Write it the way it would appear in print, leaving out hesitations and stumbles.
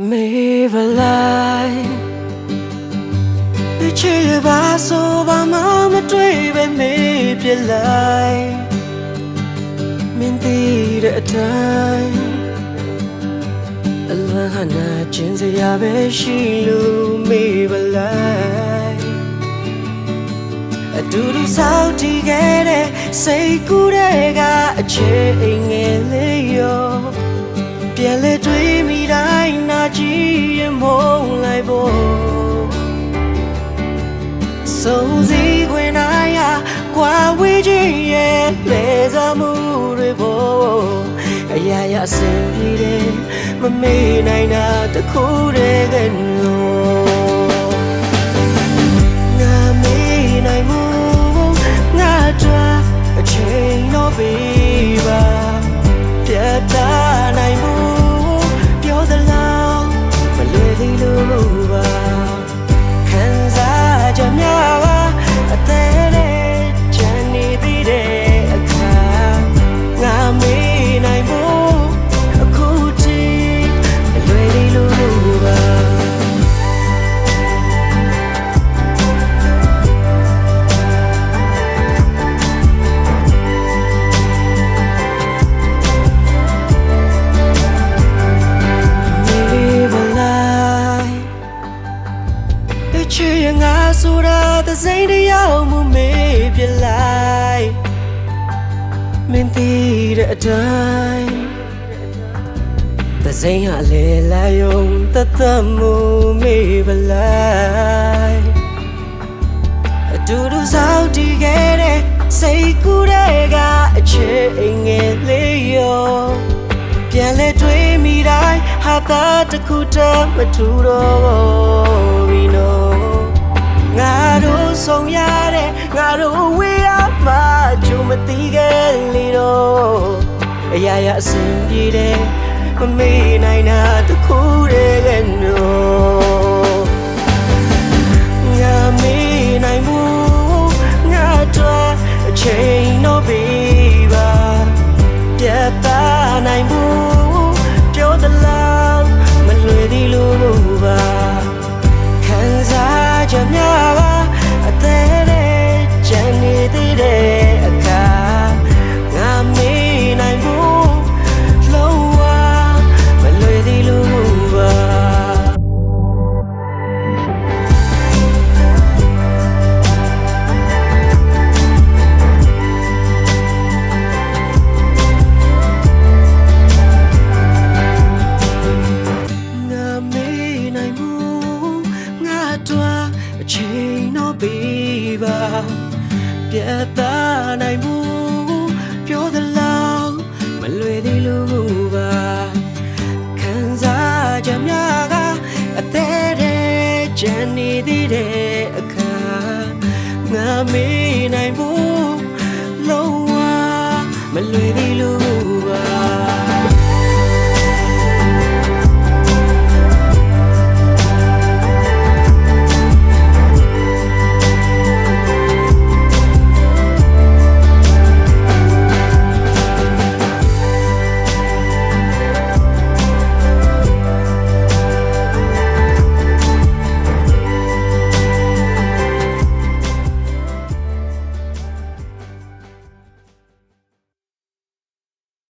Me valai che ba so ba ma ma twi be me pit lai min ti de atai alwan hana chin se ya be shi lu me valai adu du sao ti ge de sai ku de ga a che nge le yo ပြန်လဲတွေးမိတိုင်းနာကြည့်ရင်မုန်းလိုက်ဖို့စုံစည်းခွင့်နိုင်ရာကွာဝေးခြင်းရဲ့လဲစားမှုတွေဖို့အရာရာအဆင်ပြေတယ်မမေ့နိုင်တာတခုတည်းကလို့ငါမေ့နိုင်မှုငါတို့အချိန်တော့ပြီပါပြတ်သားနိုင်မှုပြောသလားမလွယ်သေးလို့ပါခံစားချက်များပါအသေးလေးချမ်းနေသေးတဲ့အခါငါမေ့နိုင်ဖို့အခုထိမလွယ်သေးလို့ပါချေငါဆိုတာသစိမ်းတရားမှုမေးပြလိုက်မင်းသိတဲ့အတိုင်းသစိမ်းဟာလေလာယုံတသက်မှုမေးပလိုက်အတူတူစောက်တည်ခဲ့တဲ့စိတ်ကူးတဲ့ကအချေငယ်လေးရောပြန်လဲတွေးမိတိုင်းဟာတာတခုတည်းမထူတော့ဘူးနော်ငါတို့ဆုံးရတဲ့ငါတို့ဝေးရမှာကြုံမသိခဲ့လေတော့အရာရာအဆင်ပြေတယ်မမေ့နိုင်တာတခုတည်းကနော်ငါမေ့နိုင်မှုငါတို့အချိန်တော့ပြီပါပြတ်သားနိုင်မှုပြောသလားမလွယ်သေးလို့ပါခံစားချက်များပါအသေးလေးချမ်းနေသေးတဲ့အခါငါမေ့နိုင်ဖို့လုံးဝမလွယ်သေးလို့ပါအချိန်တော့ပြီပါပြတ်သားနိုင်မှုပြောသလားမလွယ်သေးလို့ပါခံစားချက်များကအသေးသေးချမ်းနေသေးတဲ့အခါငါမေ့နိုင်ဖို့လုံးဝမလွယ်သေးလို့